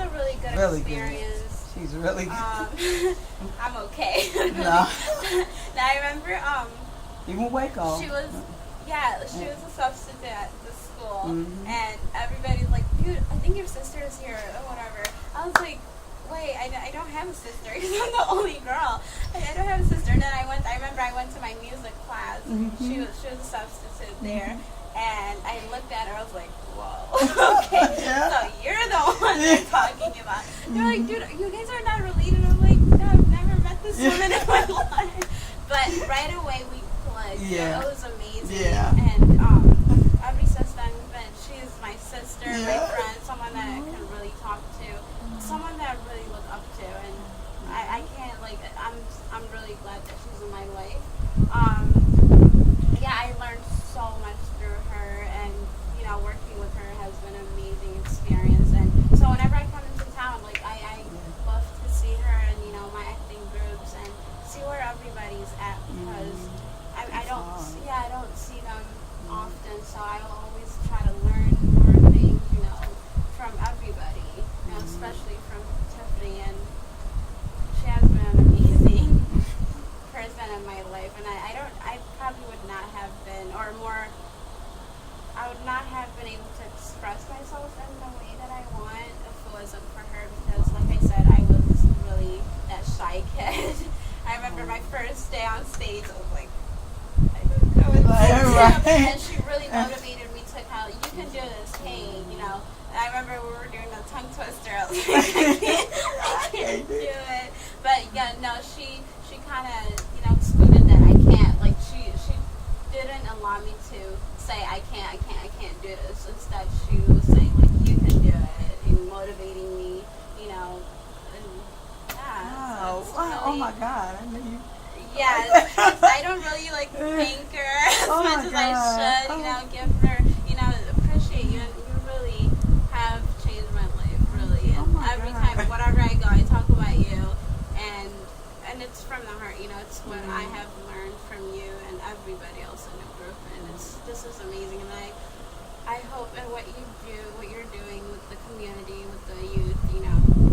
a really good experience. Good. She's really good. I'm okay. No. Now I remember Even Waco. she was a substitute at the school, Mm-hmm. and everybody's like, dude, I think your sister is here or whatever. I was like, wait, I don't have a sister because I'm the only girl. I don't have a sister. And then I remember I went to my music class. Mm-hmm. She was a substitute there. And I looked at her, I was like, whoa, okay, so you're the one they're talking about. They're like, dude, you guys are not related. I'm like, no, I've never met this woman in my life. But right away we clicked. Yeah. It was amazing. Yeah. And ever since then, she's my sister, my friend, someone that I can really talk to, someone that I really look up to. And I can't, like, I'm really glad that she's in my life. Yeah, I learned so much through her, and working with her has been an amazing experience. And so whenever I come into town, like I love to see her and my acting groups and see where everybody's at, because I don't see them often, so I will always try to learn more things from everybody, especially from Tiffany, and she has been an amazing person in my life. And I probably would not have been, or more, I would not have been able to express myself in the way that I want if it wasn't for her, because like I said, I was really that shy kid. I remember my first day on stage, I was like, I don't know what to do. And she really motivated me to how you can do this, hey, And I remember we were doing the tongue twister, I was like, I can't do it. But yeah, no, she kind of, excluded that I can't, like she didn't allow me to say I can't do this. Instead, she was saying, like, you can do it, and motivating me, and Wow. it's Wow. really, Oh my God. I knew you. Yeah, I don't really thank her as much as I should, give her, appreciate you, and you really have changed my life, really. And every time, whatever I go, I talk about you, and it's from the heart, it's what I have learned from you and everybody else in the group, and this is amazing. And I hope in what you're doing with the community, with the youth,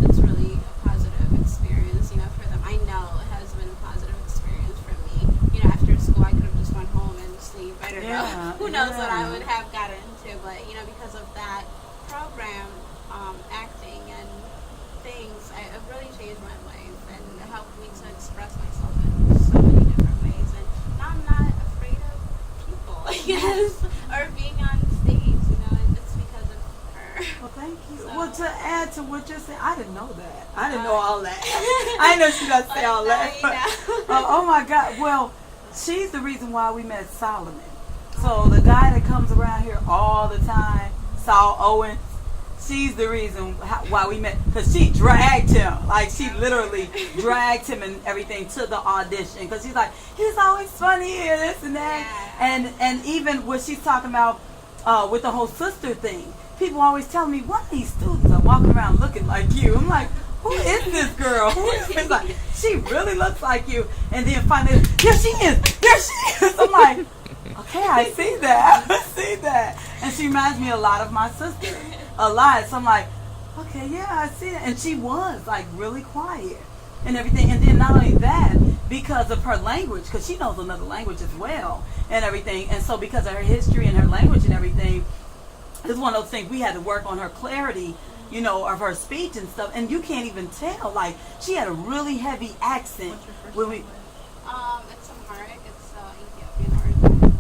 it's really a positive experience, for them. I know it has been a positive experience for me. After school, I could have just went home and sleep. I don't know. Who knows what I would have gotten into, but, because of that program, acting and things, it really changed my life, and it helped me to express myself in so many different ways. And now I'm not afraid of people, or being on stage, and it's because of her. Well, thank you. So, well, to add to what you're saying, I didn't know that. I didn't know all that. I didn't know she got to say all that. Oh my God. Well, she's the reason why we met Solomon. So the guy that comes around here all the time, Saul Owens, she's the reason why we met, because she dragged him. Like, she literally dragged him and everything to the audition, because she's like, he's always funny and this and that. And even what she's talking about with the whole sister thing, people always tell me, one of these students are walking around looking like you. I'm like, who is this girl? Who is this? Like, she really looks like you. And then finally, here she is. There she is. I'm like, okay, I see that. I see that. And she reminds me a lot of my sister. A lot. So I'm like, okay, yeah, I see that. And she was like really quiet and everything. And then not only that, because of her language, because she knows another language as well and everything. And so because of her history and her language and everything, it's one of those things we had to work on her clarity, of her speech and stuff. And you can't even tell. Like, she had a really heavy accent. When we, it's Amharic. It's Ethiopian origin.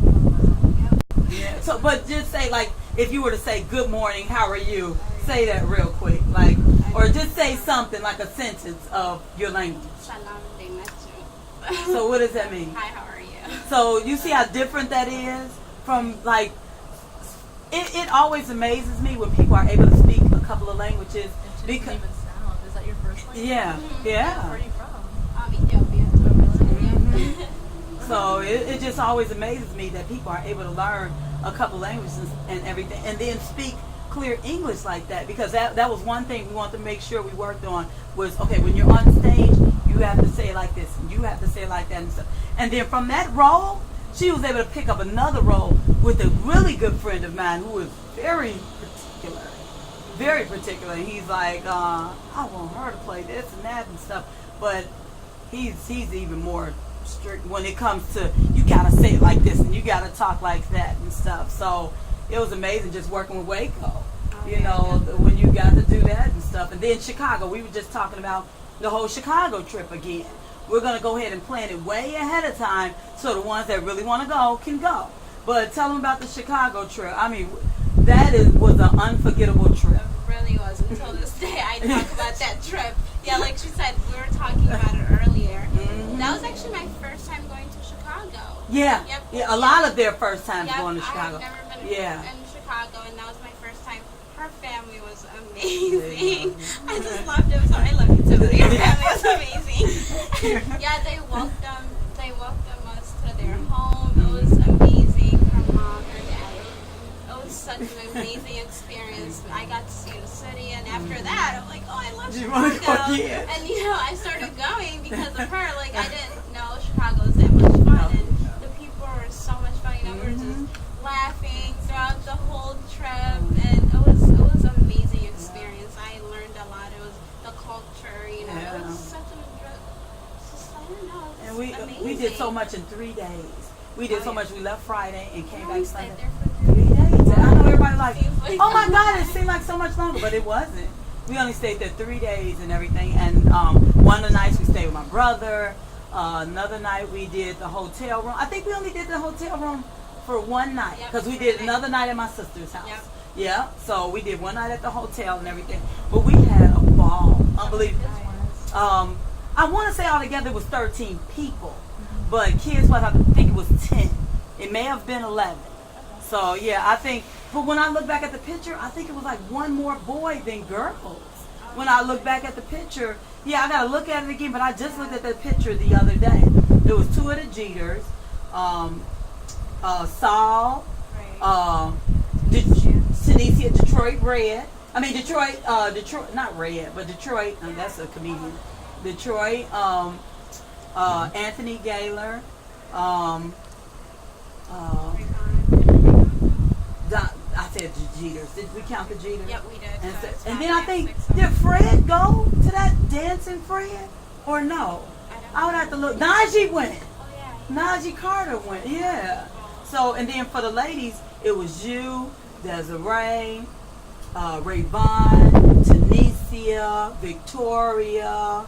yeah. So, but just say, like, if you were to say good morning, how are you? Say that real quick, like, or just say something like a sentence of your language. So what does that mean? Hi, how are you? So you see how different that is from, like, it always amazes me when people are able to speak a couple of languages. It doesn't even sound. Is that your first language? Yeah, yeah. Where are you from? Ethiopia. Mm-hmm. So it just always amazes me that people are able to learn a couple languages and everything, and then speak clear English like that, because that was one thing we wanted to make sure we worked on was, okay, when you're on stage, you have to say it like this, and you have to say it like that and stuff. And then from that role, she was able to pick up another role with a really good friend of mine who was very particular. very particular. He's like, I want her to play this and that and stuff. But he's even more strict when it comes to, you gotta say it like this and you gotta talk like that and stuff. So it was amazing just working with Waco. You know, when you got to do that and stuff. And then Chicago, we were just talking about the whole Chicago trip again. We're going to go ahead and plan it way ahead of time so the ones that really want to go can go. But tell them about the Chicago trip. I mean, was an unforgettable trip. It really was. Until this day, I talk about that trip. Yeah, like she said, we were talking about it earlier. Mm-hmm. That was actually my first time going to Chicago. Yeah. Yep. Yeah, a lot of their first times going to Chicago. I've never been in Chicago, and that was my first time. Her family was amazing. I just loved it. So I love you too. Your family was amazing. Yeah, they welcomed us to their home. It was amazing. Her mom, her dad. It was such an amazing experience. I got to see the city, and after that, I'm like, oh, I love Chicago. And you know, I started going because of her. Like, I didn't know Chicago was that much fun, and the people were so much fun. You know, we were just laughing throughout the whole trip, and it was an amazing experience. I learned a lot. It was the culture, you know. It was such a I don't know. And we did so much in 3 days. We did so much. We left Friday and came back Sunday. There for 3 days. I know everybody like, oh my God, it seemed like so much longer, but it wasn't. We only stayed there 3 days and everything. And one of the nights we stayed with my brother. Another night we did the hotel room. I think we only did the hotel room for one night because we did another night at my sister's house. Yep. Yeah, so we did one night at the hotel and everything. But we had a ball. Unbelievable. I want to say altogether it was 13 people. But kids, I think it was 10. It may have been 11. So, yeah, I think, but when I look back at the picture, I think it was like one more boy than girls. When I look back at the picture, yeah, I got to look at it again, but I just looked at that picture the other day. There was 2 of the Jeters, Saul, Tanisha, Detroit Red. I mean, Detroit, not Red, but Detroit, that's a comedian. Detroit, Anthony Gaylor, I said the Jeters. Did we count the Jeters? Yep, we did. And then I think, did Fred go to that dancing Fred? Or no? I would have to look. Najee went. Oh, yeah. Najee Carter went. Yeah. So, and then for the ladies, it was you, Desiree, Rayvon, Tanisha, Victoria.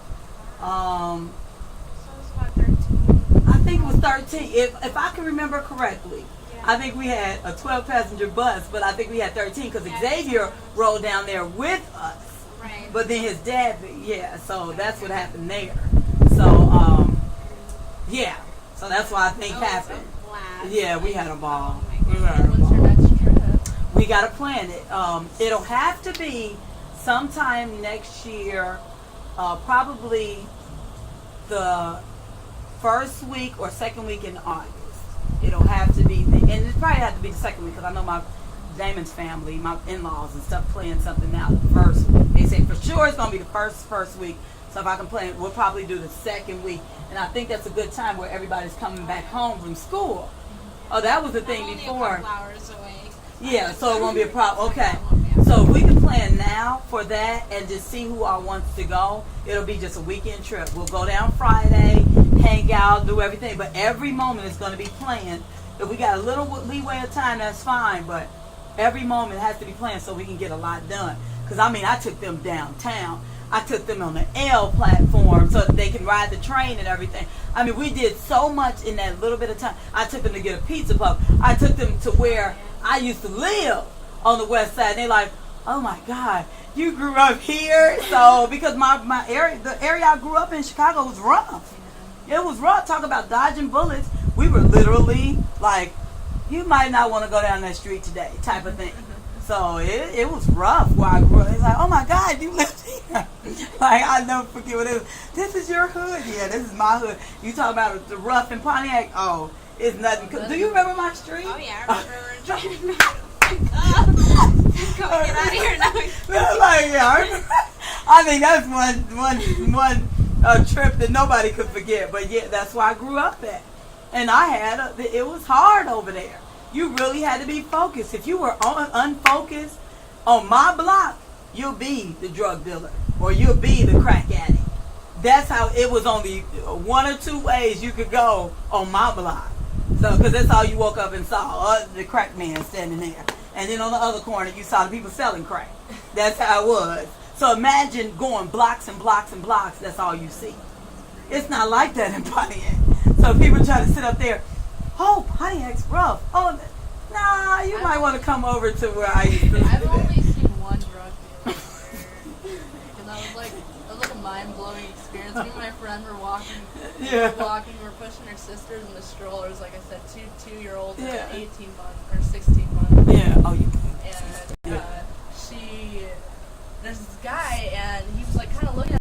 So it was about 13. I think it was 13. If I can remember correctly. I think we had a 12-passenger bus, but I think we had 13 because Xavier rode down there with us. Right. But then his dad, so that's what happened there. So, yeah. So that's what I think happened. Yeah, we had a ball. What's your next trip? We got to plan it. It'll have to be sometime next year, probably the first week or second week in August. It'll have to be, and it probably have to be the second week because I know my Damon's family, my in-laws and stuff, playing something now the first week. They say for sure it's going to be the first week. So if I can plan, we'll probably do the second week. And I think that's a good time where everybody's coming back home from school. Oh, that was the thing only before. A couple hours away. Yeah, so it won't be a problem. Okay. So if we can plan now for that and just see who all wants to go, it'll be just a weekend trip. We'll go down Friday, hang out, do everything, but every moment is going to be planned. If we got a little leeway of time, that's fine, but every moment has to be planned so we can get a lot done. Because, I mean, I took them downtown. I took them on the L platform so that they can ride the train and everything. I mean, we did so much in that little bit of time. I took them to get a pizza puff. I took them to where I used to live on the west side. And they're like, oh, my God, you grew up here? So, because my area, the area I grew up in, Chicago, was rough. It was rough. Talk about dodging bullets. We were literally like, you might not want to go down that street today type of thing. So it was rough where I grew up. It's like, oh my God, you lived here. Like, I'll never forget what it was. This is your hood. Yeah, this is my hood. You talk about the rough in Pontiac. Oh, it's nothing. Do you remember my street? Oh, yeah, I remember driving Come get out of here now. Like, yeah, I remember. I think that's one trip that nobody could forget. But yeah, that's where I grew up at. And I had, it was hard over there. You really had to be focused. If you were unfocused on my block, you'll be the drug dealer or you'll be the crack addict. That's how it was. Only one or two ways you could go on my block. So, because that's all you woke up and saw, the crack man standing there. And then on the other corner, you saw the people selling crack. That's how it was. So imagine going blocks and blocks and blocks. That's all you see. It's not like that in Pontiac. So people try to sit up there. Oh, Pontiac's rough. Oh, nah, you might want to come over to where I used to live. I've only seen one drug dealer there. And that was like a mind-blowing experience. Me and my friend were walking, we're pushing our sisters in the strollers, like I said, two-year-olds and 18 months or 16 months. Yeah. Oh, you. And